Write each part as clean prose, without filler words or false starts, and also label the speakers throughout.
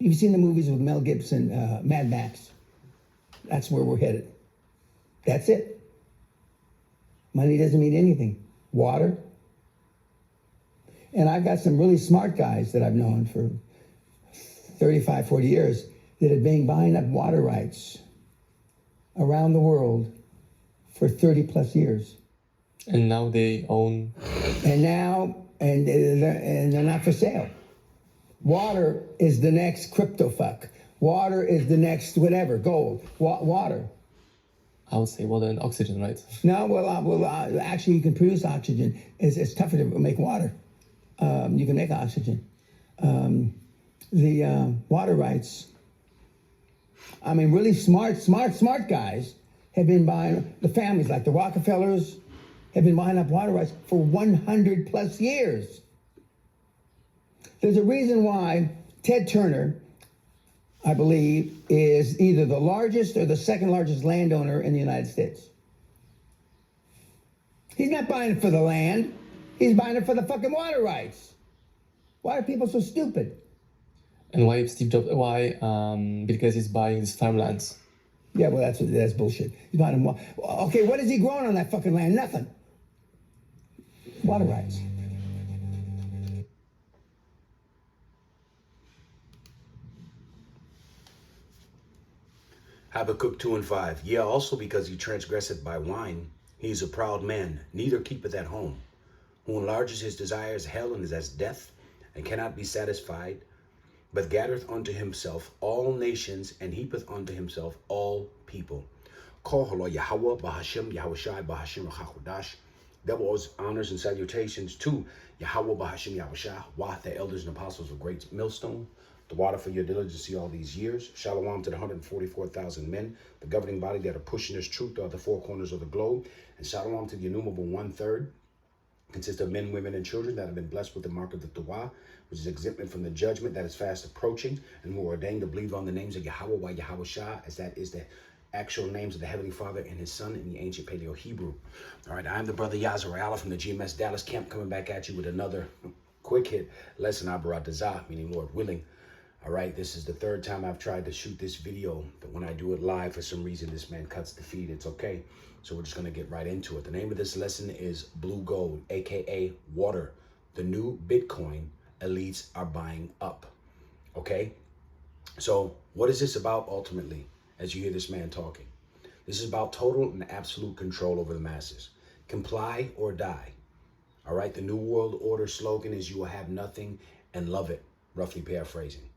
Speaker 1: You've seen the movies with Mel Gibson, Mad Max. That's where we're headed. That's it. Money doesn't mean anything. Water. And I've got some really smart guys that I've known for 35, 40 years that have been buying up water rights around the world for 30 plus years.
Speaker 2: And now they own.
Speaker 1: And they're not for sale. Water is the next crypto fuck. Water is the next whatever, gold. Water.
Speaker 2: I would say water and oxygen, right?
Speaker 1: No, actually you can produce oxygen. It's tougher to make water. You can make oxygen. The water rights, I mean, really smart guys have been buying, the families like the Rockefellers have been buying up water rights for 100 plus years. There's a reason why Ted Turner, I believe, is either the largest or the second largest landowner in the United States. He's not buying it for the land. He's buying it for the fucking water rights. Why are people so stupid?
Speaker 2: And why Steve Jobs? Why? Because he's buying these farmlands.
Speaker 1: Yeah, well, that's bullshit. He's buying them. Okay, what is he growing on that fucking land? Nothing. Water rights.
Speaker 3: Habakkuk 2:5. Yeah, also because he transgresseth by wine, he is a proud man, neither keepeth at home, who enlarges his desires hell and is as death, and cannot be satisfied, but gathereth unto himself all nations, and heapeth unto himself all people. Call Yahweh Bahashem Yahushai Bahashem Chachodash. Double honors and salutations to Yahweh Bahashem Yahushai, Wah, the elders and apostles of Great Millstone, the water for your diligence all these years. Shalom to the 144,000 men, the governing body that are pushing this truth throughout the four corners of the globe. And shalom to the innumerable 1/3, consists of men, women, and children that have been blessed with the mark of the Torah, which is exempted from the judgment that is fast approaching, and who are ordained to believe on the names of Yahweh, Yahweh Shah, as that is the actual names of the Heavenly Father and His Son in the ancient Paleo-Hebrew. All right, I'm the brother Yazarayala from the GMS Dallas camp, coming back at you with another quick hit lesson, Abaradazah, meaning Lord willing. All right, this is the third time I've tried to shoot this video, but when I do it live, for some reason, this man cuts the feed. It's okay. So we're just going to get right into it. The name of this lesson is Blue Gold, aka water. The new Bitcoin elites are buying up. Okay? So what is this about ultimately, as you hear this man talking? This is about total and absolute control over the masses. Comply or die. All right? The New World Order slogan is you will have nothing and love it, roughly paraphrasing.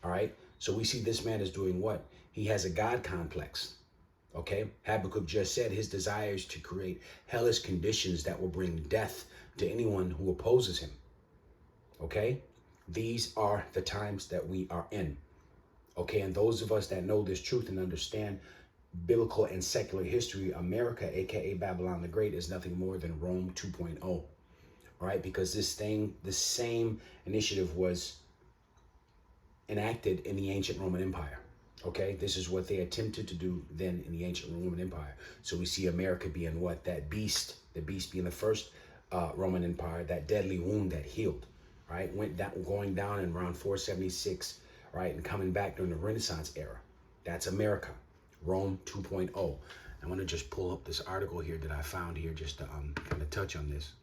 Speaker 3: All right? So we see this man is doing what? He has a God complex. Okay? Habakkuk just said his desire is to create hellish conditions that will bring death to anyone who opposes him. Okay? These are the times that we are in. Okay? And those of us that know this truth and understand biblical and secular history, America, aka Babylon the Great, is nothing more than Rome 2.0. All right? Because the same initiative was enacted in the ancient Roman Empire. Okay, this is what they attempted to do then in the ancient Roman Empire. So we see America being what? That beast, the beast being the first Roman Empire, that deadly wound that healed, right? Going down in around 476, right? And coming back during the Renaissance era. That's America, Rome 2.0. I'm going to just pull up this article here that I found here just to kind of touch on this.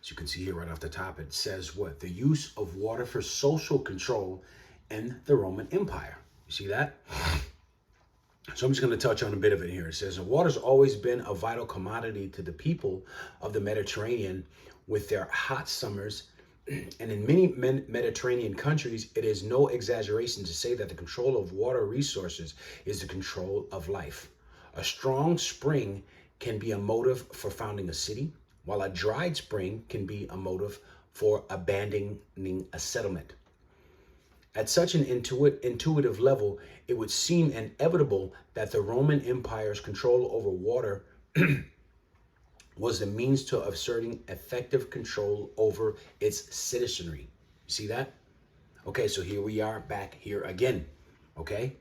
Speaker 3: As you can see here right off the top, it says what? The use of water for social control in the Roman Empire. You see that? So I'm just going to touch on a bit of it here. It says, water's always been a vital commodity to the people of the Mediterranean with their hot summers. And in many Mediterranean countries, it is no exaggeration to say that the control of water resources is the control of life. A strong spring can be a motive for founding a city, while a dried spring can be a motive for abandoning a settlement. At such an intuitive level, it would seem inevitable that the Roman Empire's control over water was the means to asserting effective control over its citizenry. You see that? Okay, so here we are back here again. Okay?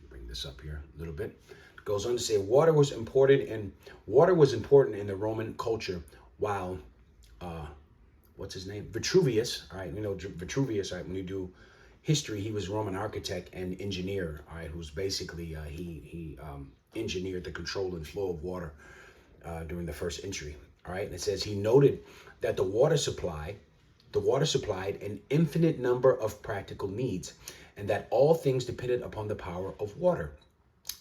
Speaker 3: Bring this up here a little bit. It goes on to say water was important in the Roman culture, while what's his name? Vitruvius, all right, you know, Vitruvius, all right, when you do history, he was a Roman architect and engineer, all right, who's basically, he engineered the control and flow of water during the first century, all right? And it says he noted that the water supplied an infinite number of practical needs, and that all things depended upon the power of water.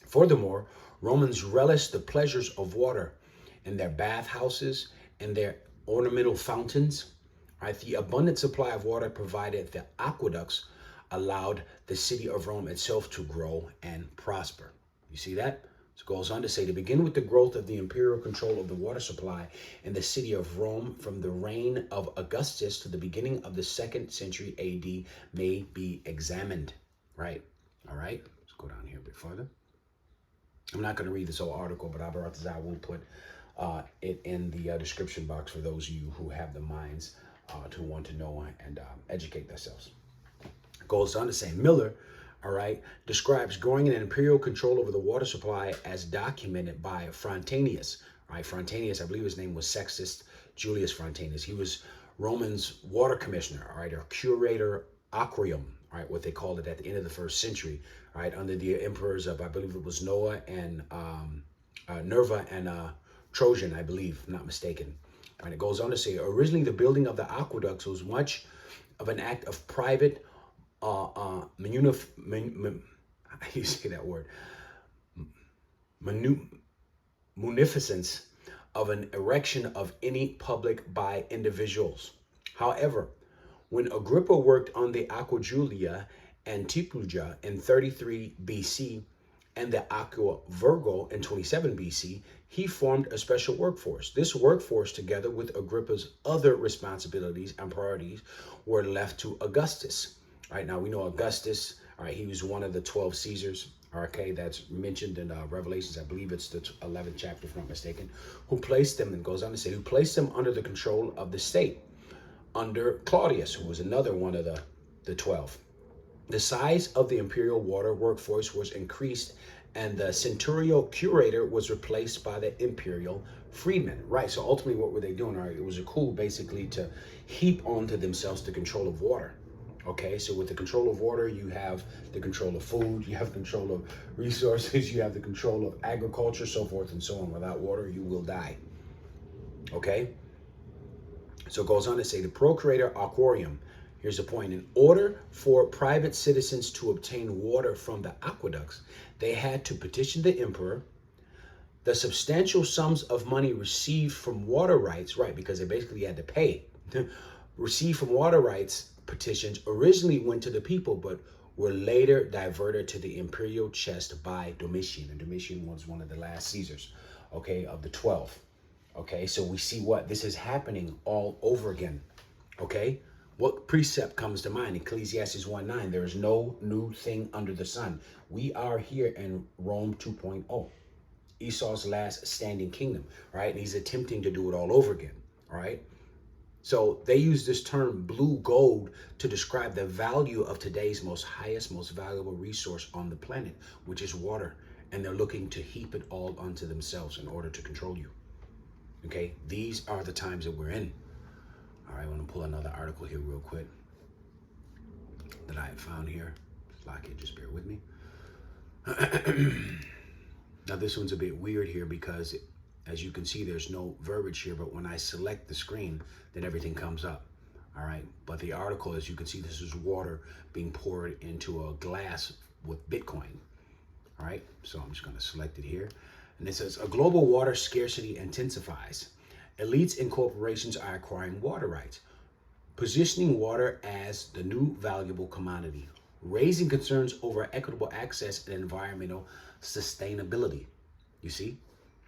Speaker 3: Furthermore, Romans relished the pleasures of water in their bathhouses and their ornamental fountains. Right? The abundant supply of water provided the aqueducts allowed the city of Rome itself to grow and prosper. You see that? So it goes on to say, to begin with the growth of the imperial control of the water supply in the city of Rome from the reign of Augustus to the beginning of the 2nd century AD may be examined. Right? All right. Let's go down here a bit further. I'm not going to read this whole article, but I will put it in the description box for those of you who have the minds to want to know and educate themselves. Goes on to say, Miller, all right, describes growing an imperial control over the water supply as documented by Frontanus. Right, Frontanus, I believe his name was Sextus Julius Frontanus. He was Roman's water commissioner, all right, or curator aquarium, all right, what they called it at the end of the 1st century, all right, under the emperors of, I believe it was Noah and Nerva and Trojan, I believe, if not mistaken. And it goes on to say, originally the building of the aqueducts was much of an act of private, how do you say that word? Munificence of an erection of any public by individuals. However, when Agrippa worked on the Aqua Julia and Tipulja in 33 BC and the Aqua Virgo in 27 BC, he formed a special workforce. This workforce, together with Agrippa's other responsibilities and priorities, were left to Augustus. All right, now we know Augustus, all right, he was one of the 12 Caesars, okay, that's mentioned in Revelations, I believe it's the 11th chapter, if I'm not mistaken, who placed them, and goes on to say, who placed them under the control of the state, under Claudius, who was another one of the 12. The size of the imperial water workforce was increased, and the centurial curator was replaced by the imperial freedman. Right, so ultimately what were they doing? All right, it was a coup basically to heap onto themselves the control of water. Okay, so with the control of water, you have the control of food, you have control of resources, you have the control of agriculture, so forth and so on. Without water, you will die. Okay, so it goes on to say the procurator aquarium. Here's the point. In order for private citizens to obtain water from the aqueducts, they had to petition the emperor. The substantial sums of money received from water rights, right, because they basically had to pay, received from water rights petitions originally went to the people, but were later diverted to the imperial chest by Domitian. And Domitian was one of the last Caesars, okay, of the 12. Okay, so we see what this is happening all over again. Okay, what precept comes to mind? Ecclesiastes 1:9. There is no new thing under the sun. We are here in Rome 2.0, Esau's last standing kingdom, right? And he's attempting to do it all over again, all right? So they use this term blue gold to describe the value of today's most valuable resource on the planet, which is water. And they're looking to heap it all onto themselves in order to control you. Okay, these are the times that we're in. All right, I want to pull another article here real quick that I have found here. Lock it, just bear with me. Now this one's a bit weird here because as you can see, there's no verbiage here, but when I select the screen, then everything comes up. All right, but the article, as you can see, this is water being poured into a glass with Bitcoin. All right, so I'm just going to select it here. And it says, a global water scarcity intensifies. Elites and corporations are acquiring water rights, positioning water as the new valuable commodity, raising concerns over equitable access and environmental sustainability. You see?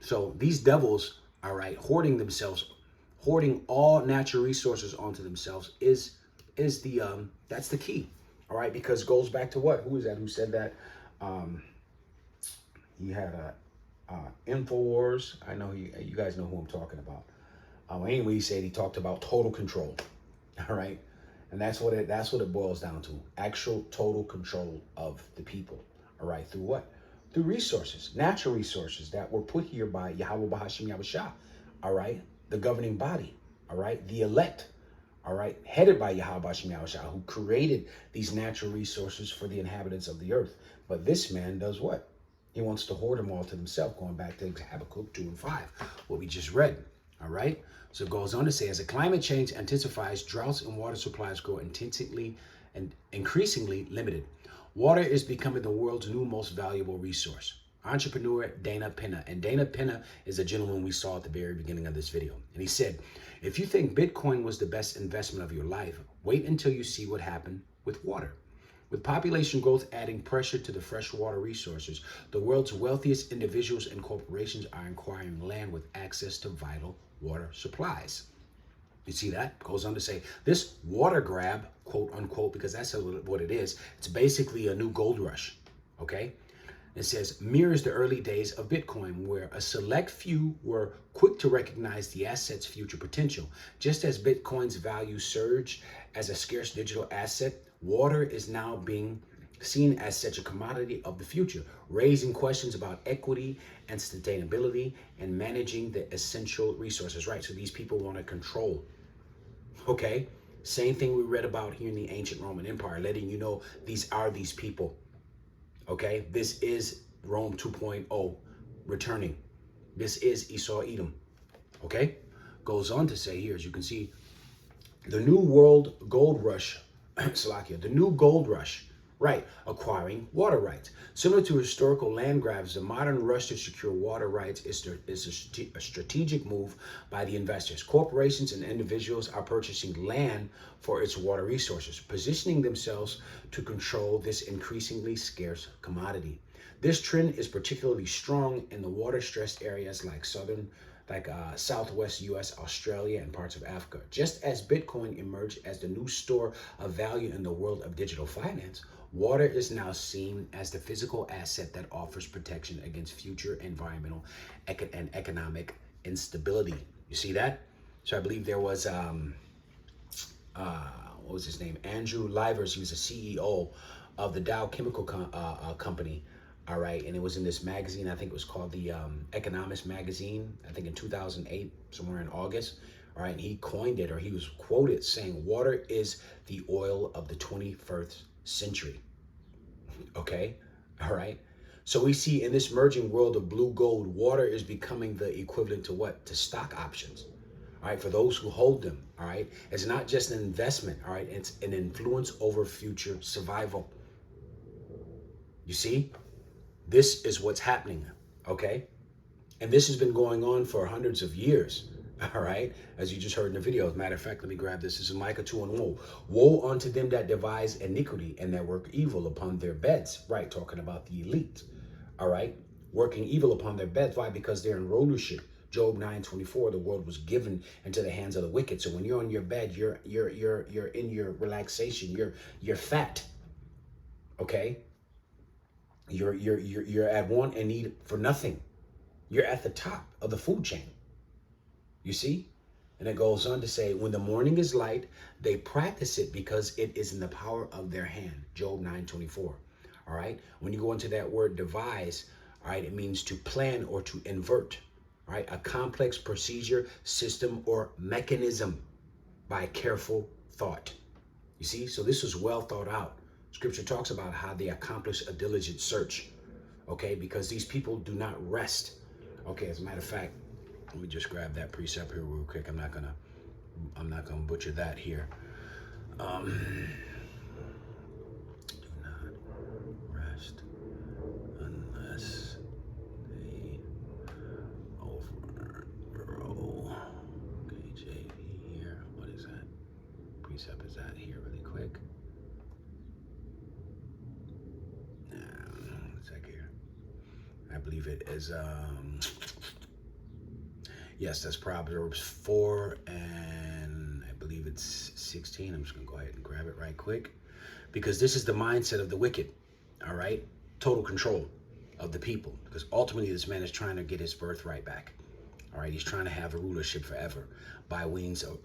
Speaker 3: So these devils, all right, hoarding themselves, hoarding all natural resources onto themselves is the that's the key. All right, because it goes back to what? Who is that? Who said that? He had Infowars. I know you guys know who I'm talking about. Anyway, he said he talked about total control. All right, and that's what it boils down to: actual total control of the people. All right, through what? Through resources, natural resources that were put here by Yahweh Bahashim Yahushua. All right, the governing body. All right, the elect. all right, headed by Yahweh Hashem Yahushua, who created these natural resources for the inhabitants of the earth. But this man does what? He wants to hoard them all to himself, going back to Habakkuk 2 and 5, what we just read, all right? So it goes on to say, as the climate change intensifies, droughts and water supplies grow intensely and increasingly limited. Water is becoming the world's new most valuable resource. Entrepreneur Dana Penna. And Dana Penna is a gentleman we saw at the very beginning of this video. And he said, if you think Bitcoin was the best investment of your life, wait until you see what happened with water. With population growth adding pressure to the freshwater resources, the world's wealthiest individuals and corporations are acquiring land with access to vital water supplies. You see that? Goes on to say, this water grab, quote unquote, because that's what it is. It's basically a new gold rush, okay? It says, mirrors the early days of Bitcoin, where a select few were quick to recognize the asset's future potential. Just as Bitcoin's value surged as a scarce digital asset, water is now being seen as such a commodity of the future, raising questions about equity and sustainability and managing the essential resources, right? So these people want to control, okay? Same thing we read about here in the ancient Roman Empire, letting you know these are these people, okay? This is Rome 2.0 returning. This is Esau Edom, okay? Goes on to say here, as you can see, the new world gold rush, Salakia, the new gold rush, right, acquiring water rights. Similar to historical land grabs, the modern rush to secure water rights is a strategic move by the investors. Corporations and individuals are purchasing land for its water resources, positioning themselves to control this increasingly scarce commodity. This trend is particularly strong in the water-stressed areas like Southwest US, Australia, and parts of Africa. Just as Bitcoin emerged as the new store of value in the world of digital finance, water is now seen as the physical asset that offers protection against future environmental and economic instability. You see that? So I believe there was, what was his name? Andrew Livers. He was a CEO of the Dow Chemical Company. All right, and it was in this magazine, I think it was called the Economist magazine, I think in 2008, somewhere in August. All right, and he coined it, or he was quoted saying, water is the oil of the 21st century. Okay, all right. So we see in this merging world of blue gold, water is becoming the equivalent to what? To stock options. All right, for those who hold them. All right, it's not just an investment. All right, it's an influence over future survival. You see? This is what's happening, okay? And this has been going on for hundreds of years, all right? As you just heard in the video. As a matter of fact, let me grab this. This is Micah 2 and woe. Woe unto them that devise iniquity and that work evil upon their beds. Right, talking about the elite, all right? Working evil upon their beds. Why? Because they're in rulership. Job 9:24, the world was given into the hands of the wicked. So when you're on your bed, you're in your relaxation. You're fat, okay? You're at want and need for nothing. You're at the top of the food chain. You see? And it goes on to say, when the morning is light, they practice it because it is in the power of their hand. Job 9:24. All right. When you go into that word devise, all right, it means to plan or to invert. All right. A complex procedure, system, or mechanism by careful thought. You see? So this was well thought out. Scripture talks about how they accomplish a diligent search, okay? Because these people do not rest. Okay, as a matter of fact, let me just grab that precept here real quick. I'm not gonna butcher that here. Do not rest unless they overthrow. Okay, JV here. What is that? Precept is that here really quick. I believe it is, yes, that's Proverbs 4, and I believe it's 16. I'm just going to go ahead and grab it right quick. Because this is the mindset of the wicked, all right? Total control of the people. Because ultimately, this man is trying to get his birthright back, all right? He's trying to have a rulership forever by wings of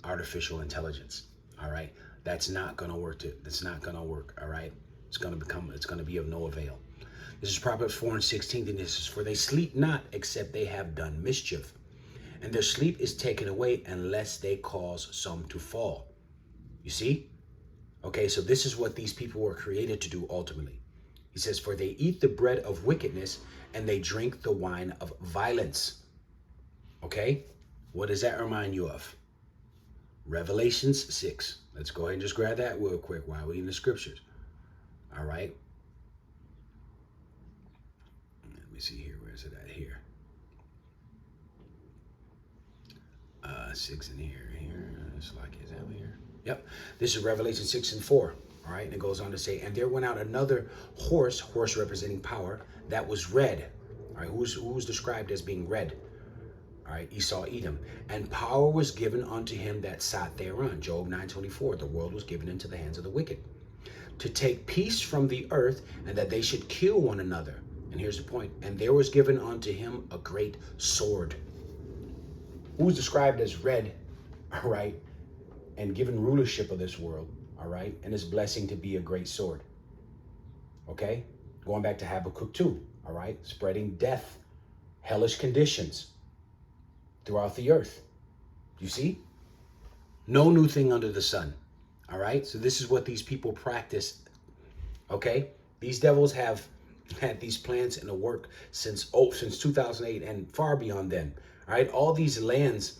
Speaker 3: artificial intelligence, all right? That's not going to work. That's not going to work, all right? It's going to be of no avail. This is Proverbs 4 and 16, and this is, for they sleep not except they have done mischief, and their sleep is taken away unless they cause some to fall. You see? Okay, so this is what these people were created to do ultimately. He says, for they eat the bread of wickedness and they drink the wine of violence. Okay, what does that remind you of? Revelations 6. Let's go ahead and just grab that real quick while we're in the scriptures. All right. Let me see here. Where is it at here? 6 in here. It's like, is that here? Yep. This is Revelation 6 and 4. All right. And it goes on to say, and there went out another horse representing power, that was red. All right. Who's described as being red? All right, Esau, Edom. And power was given unto him that sat thereon. Job 9:24. The world was given into the hands of the wicked, to take peace from the earth, and that they should kill one another. And here's the point. And there was given unto him a great sword. Who's described as red, all right, and given rulership of this world, all right, and his blessing to be a great sword. Okay, going back to Habakkuk 2, all right, spreading death, hellish conditions throughout the earth. You see? No new thing under the sun. All right? So this is what these people practice. Okay? These devils have had these plans in the work since 2008 and far beyond then. All right? All these lands,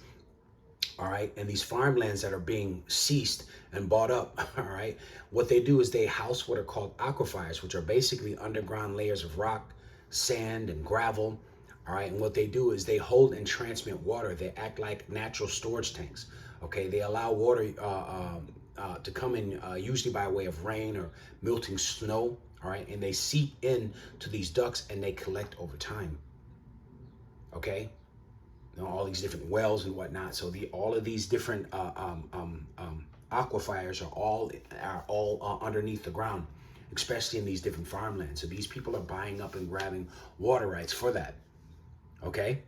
Speaker 3: all right, and these farmlands that are being seized and bought up, all right, what they do is they house what are called aquifers, which are basically underground layers of rock, sand, and gravel. All right, and what they do is they hold and transmit water. They act like natural storage tanks. Okay, they allow water to come in usually by way of rain or melting snow. All right, and they seep in to these ducts and they collect over time. Okay, all these different wells and whatnot. So all of these different aquifers are all underneath the ground, especially in these different farmlands. So these people are buying up and grabbing water rights for that. Okay.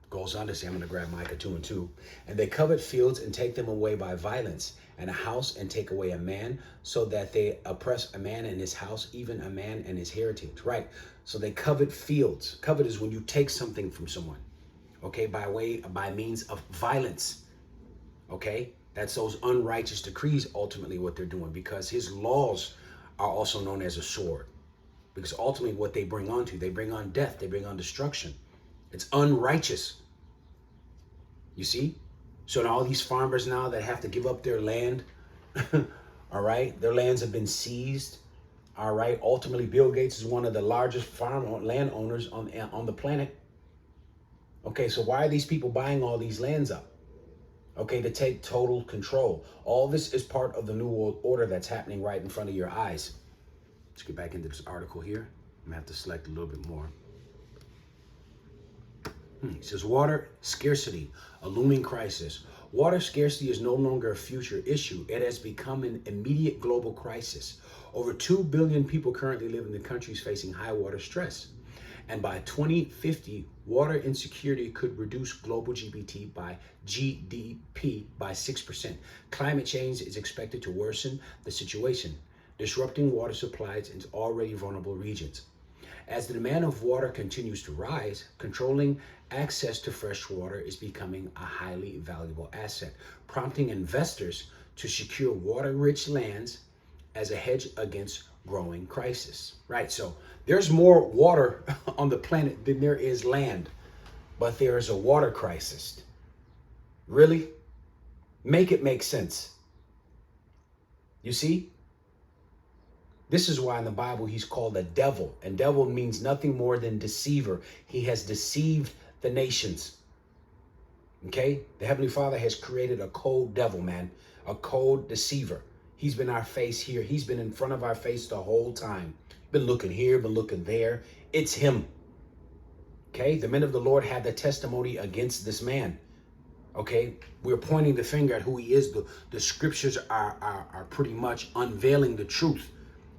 Speaker 3: Goes on to say, I'm going to grab Micah 2 and 2. And they covet fields and take them away by violence, and a house and take away a man, so that they oppress a man and his house, even a man and his heritage. Right. So they covet fields. Covet is when you take something from someone. Okay. By means of violence. Okay. That's those unrighteous decrees, ultimately what they're doing, because his laws are also known as a sword. Because ultimately what they bring on death, they bring on destruction. It's unrighteous. You see? So now all these farmers now that have to give up their land, all right? Their lands have been seized, all right? Ultimately, Bill Gates is one of the largest landowners on the planet. Okay, so why are these people buying all these lands up? Okay, to take total control. All this is part of the New World Order that's happening right in front of your eyes. Let's get back into this article here. I'm going to have to select a little bit more. It says, water scarcity, a looming crisis. Water scarcity is no longer a future issue. It has become an immediate global crisis. Over 2 billion people currently live in the countries facing high water stress. And by 2050, water insecurity could reduce global GDP by 6%. Climate change is expected to worsen the situation, disrupting water supplies in already vulnerable regions. As the demand of water continues to rise, controlling access to fresh water is becoming a highly valuable asset, prompting investors to secure water-rich lands as a hedge against growing crisis. Right, so there's more water on the planet than there is land, but there is a water crisis. Really? Make it make sense. You see? This is why in the Bible he's called a devil. And devil means nothing more than deceiver. He has deceived the nations. Okay? The Heavenly Father has created a cold devil, man. A cold deceiver. He's been our face here. He's been in front of our face the whole time. Been looking here, been looking there. It's him. Okay? The men of the Lord had the testimony against this man. Okay? We're pointing the finger at who he is. The scriptures are pretty much unveiling the truth.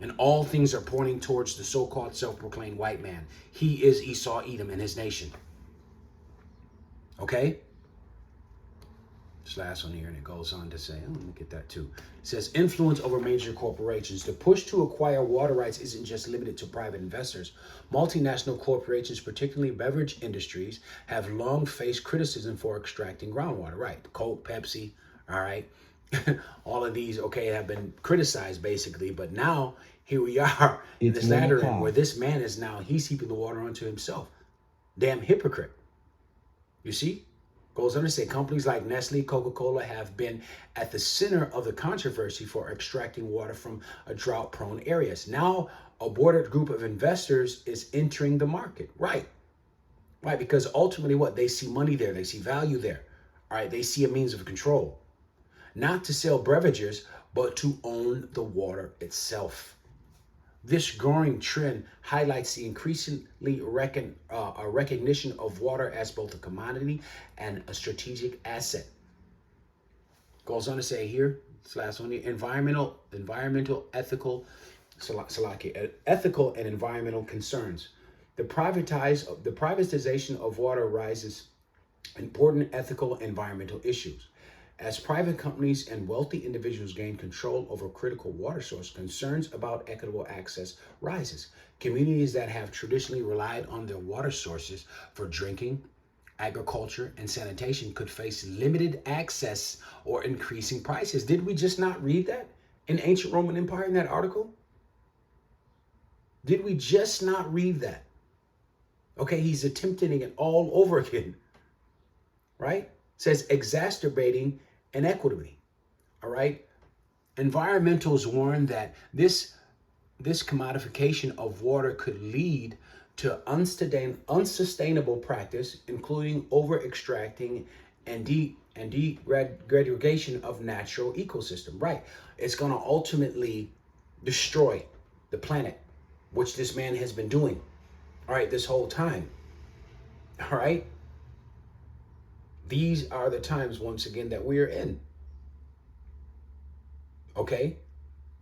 Speaker 3: And all things are pointing towards the so-called self-proclaimed white man. He is Esau, Edom, and his nation. Okay? This last one here, and it goes on to say, oh, let me get that too. It says, influence over major corporations. The push to acquire water rights isn't just limited to private investors. Multinational corporations, particularly beverage industries, have long faced criticism for extracting groundwater, right? Coke, Pepsi, all right? All of these, okay, have been criticized basically, but now here we are in this latter end where this man is now, he's heaping the water onto himself. Damn hypocrite. You see? Goes on to say companies like Nestle, Coca-Cola have been at the center of the controversy for extracting water from drought-prone areas. Now, a bordered group of investors is entering the market. Right. Right, because ultimately what? They see money there. They see value there. All right, they see a means of control. Not to sell beverages, but to own the water itself. This growing trend highlights the increasingly recognition of water as both a commodity and a strategic asset. Goes on to say here, this last one, environmental, ethical and environmental concerns. The privatization of water raises important ethical environmental issues. As private companies and wealthy individuals gain control over critical water source, concerns about equitable access rises. Communities that have traditionally relied on their water sources for drinking, agriculture, and sanitation could face limited access or increasing prices. Did we just not read that in ancient Roman Empire in that article? Did we just not read that? Okay, he's attempting it all over again, right? It says exacerbating inequity. All right. Environmentalists warn that this commodification of water could lead to unsustainable practice, including over extracting and degradation of natural ecosystem. Right. It's going to ultimately destroy the planet, which this man has been doing. All right. This whole time. All right. These are the times, once again, that we are in. Okay?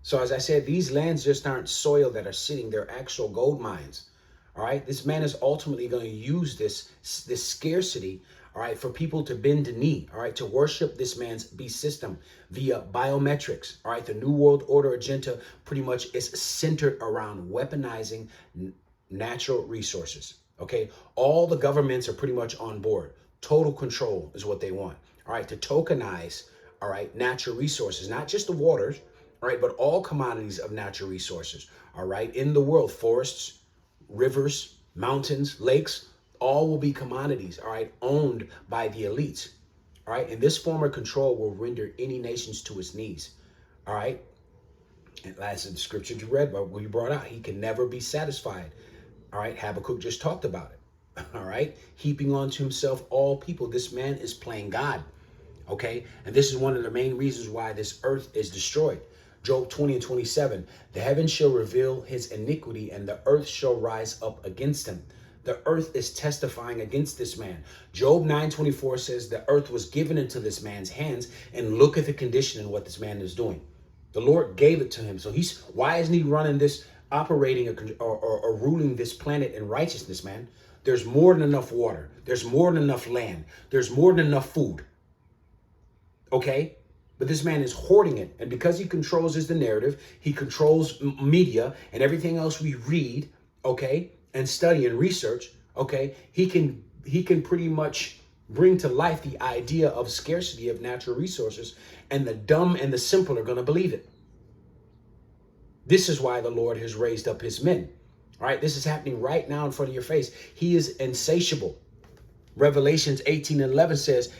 Speaker 3: So as I said, these lands just aren't soil that are sitting. They're actual gold mines. All right? This man is ultimately going to use this scarcity, all right, for people to bend the knee, all right, to worship this man's beast system via biometrics. All right? The New World Order agenda pretty much is centered around weaponizing natural resources. Okay? All the governments are pretty much on board. Total control is what they want. All right, to tokenize, all right, natural resources, not just the waters, all right, but all commodities of natural resources, all right, in the world, forests, rivers, mountains, lakes, all will be commodities, all right, owned by the elites, all right, and this form of control will render any nations to its knees, all right, and that's the scripture you read, but we brought out, he can never be satisfied, all right, Habakkuk just talked about it. All right, heaping onto himself all people. This man is playing God. Okay, and this is one of the main reasons why this earth is destroyed. Job 20:27, the heavens shall reveal his iniquity and the earth shall rise up against him. The earth is testifying against this man. Job 9:24 says the earth was given into this man's hands, and look at the condition and what this man is doing. The Lord gave it to him. So why isn't he running this, operating or ruling this planet in righteousness, man? There's more than enough water. There's more than enough land. There's more than enough food. Okay? But this man is hoarding it. And because he controls the narrative, he controls media and everything else we read, okay, and study and research, okay, he can pretty much bring to life the idea of scarcity of natural resources, and the dumb and the simple are going to believe it. This is why the Lord has raised up his men. All right, this is happening right now in front of your face. He is insatiable. Revelations 18:11 says,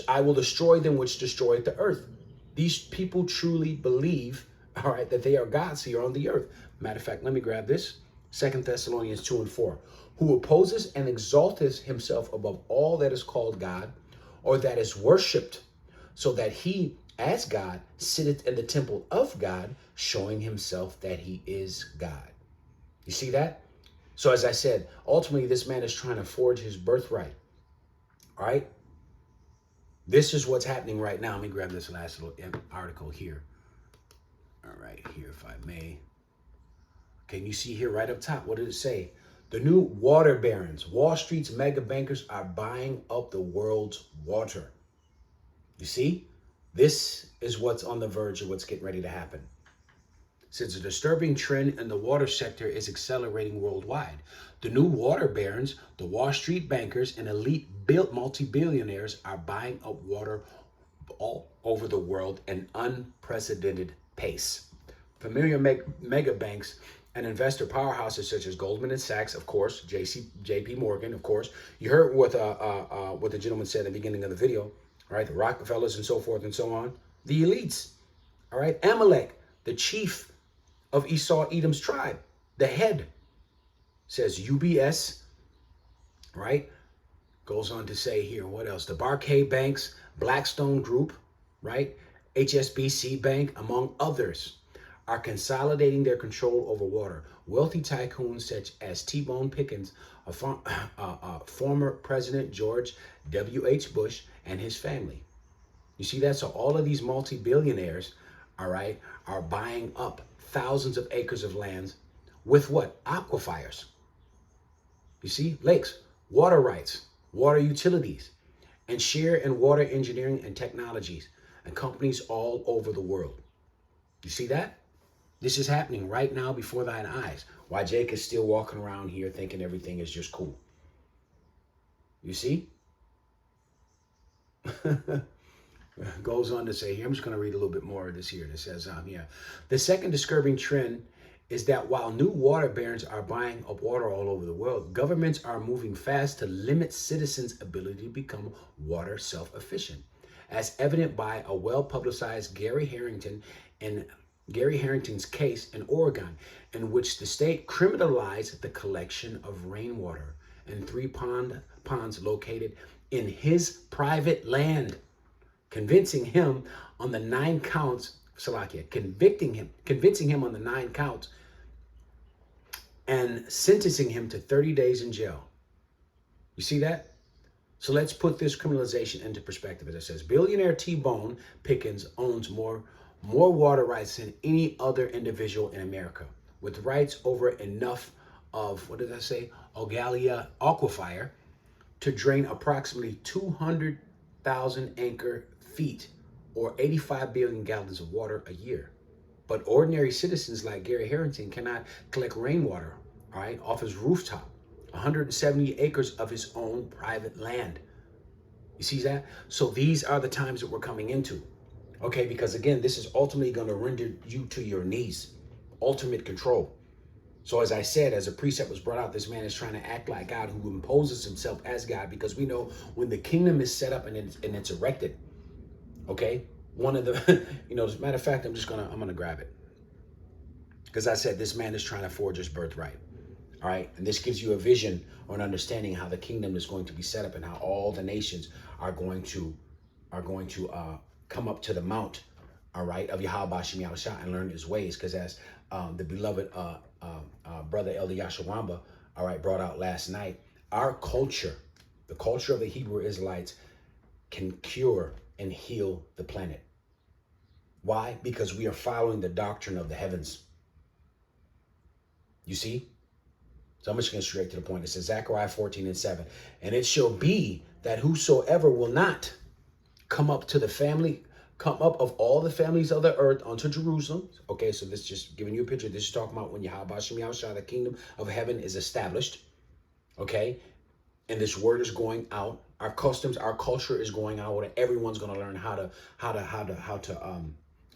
Speaker 3: I will destroy them which destroyed the earth. These people truly believe, all right, that they are gods here on the earth. Matter of fact, let me grab this. 2 Thessalonians 2:4. Who opposes and exalteth himself above all that is called God or that is worshipped, so that he, as God, sitteth in the temple of God, showing himself that he is God. You see that? So as I said, ultimately this man is trying to forge his birthright. All right? This is what's happening right now. Let me grab this last little article here. All right, here if I may. Can you see here right up top? What did it say? The new water barons, Wall Street's mega bankers are buying up the world's water. You see, this is what's on the verge of what's getting ready to happen. Since a disturbing trend in the water sector is accelerating worldwide, the new water barons, the Wall Street bankers, and elite multi-billionaires are buying up water all over the world at an unprecedented pace. Familiar mega banks and investor powerhouses such as Goldman and Sachs, of course, J.P. Morgan, of course. You heard what the gentleman said at the beginning of the video, all right? The Rockefellers and so forth and so on. The elites, all right? Amalek, the chief of Esau Edom's tribe, the head, says UBS, right? Goes on to say here, what else? The Barcade Banks, Blackstone Group, right? HSBC Bank, among others, are consolidating their control over water. Wealthy tycoons such as T-Bone Pickens, former President George W.H. Bush, and his family. You see that? So all of these multi-billionaires, all right, are buying up thousands of acres of land with what? Aquifers. You see? Lakes, water rights, water utilities, and share in water engineering and technologies, and companies all over the world. You see that? This is happening right now before thine eyes, while Jake is still walking around here thinking everything is just cool. You see? Goes on to say here, I'm just going to read a little bit more of this here. It says, the second disturbing trend is that while new water barons are buying up water all over the world, governments are moving fast to limit citizens' ability to become water self-efficient, as evident by a well-publicized Gary Harrington's case in Oregon, in which the state criminalized the collection of rainwater in 3 ponds located in his private land, convincing him on the 9 counts, convincing him on the 9 counts, and sentencing him to 30 days in jail. You see that? So let's put this criminalization into perspective. As it says, billionaire T-Bone Pickens owns more water rights than any other individual in America, with rights over enough of, what did I say, Ogalia Aquifer to drain approximately 200,000 acre feet or 85 billion gallons of water a year. But ordinary citizens like Gary Harrington cannot collect rainwater, all right, off his rooftop, 170 acres of his own private land. You see that? So these are the times that we're coming into. Okay, because again, this is ultimately going to render you to your knees. Ultimate control. So as I said, as a precept was brought out, this man is trying to act like God, who imposes himself as God, because we know when the kingdom is set up and it's erected, okay, one of the, as a matter of fact, I'm going to grab it. Because I said this man is trying to forge his birthright. All right, and this gives you a vision or an understanding how the kingdom is going to be set up and how all the nations are going to come up to the mount, all right, of Yahweh Hashem Yahushua and learn his ways. Because as the beloved brother Elder Yashawamba, all right, brought out last night, our culture, the culture of the Hebrew Israelites, can cure and heal the planet. Why? Because we are following the doctrine of the heavens. You see? So I'm just going straight to the point. It says Zechariah 14:7, and it shall be that whosoever will not come up of all the families of the earth unto Jerusalem. Okay, so this is just giving you a picture. This is talking about when Yahweh Hashem Yahushua, the kingdom of heaven, is established. Okay, and this word is going out. Our customs, our culture is going out. And everyone's going to learn how to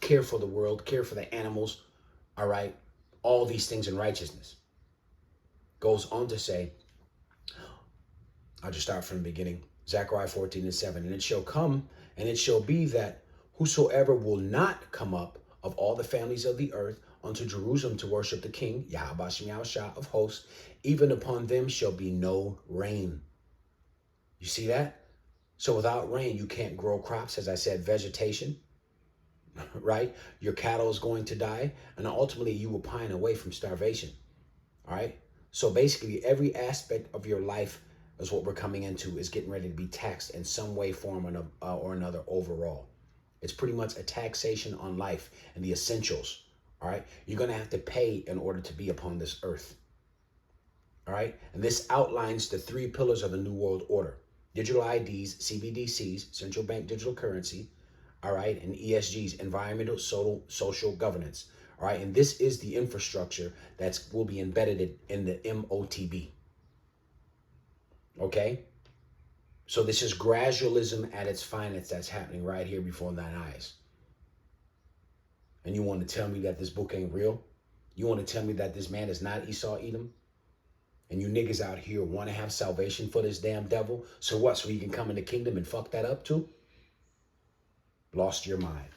Speaker 3: care for the world, care for the animals. All right, all these things in righteousness. Goes on to say, I'll just start from the beginning. Zechariah 14:7, and it shall come, and it shall be that whosoever will not come up of all the families of the earth unto Jerusalem to worship the King, Yahweh Hashem Yahushua of hosts, even upon them shall be no rain. You see that? So without rain, you can't grow crops. As I said, vegetation, right? Your cattle is going to die, and ultimately you will pine away from starvation. All right? So basically, every aspect of your life is what we're coming into, is getting ready to be taxed in some way, form, or another overall. It's pretty much a taxation on life and the essentials. All right? You're going to have to pay in order to be upon this earth. All right? And this outlines the 3 pillars of the New World Order. digital IDs, CBDCs, central bank digital currency, all right, and ESGs, environmental, social governance, all right, and this is the infrastructure that will be embedded in the MOTB, okay? So this is gradualism at its finest that's happening right here before thine eyes. And you want to tell me that this book ain't real? You want to tell me that this man is not Esau Edom? And you niggas out here want to have salvation for this damn devil? So what? So you can come in the kingdom and fuck that up too? Lost your mind.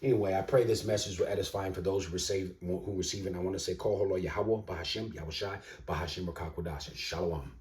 Speaker 3: Anyway, I pray this message will edifying for those who receive it. I want to say, Kol Holo Yahweh, Bahashem, Yahushai, Bahashem Rakakwadash. Shalom.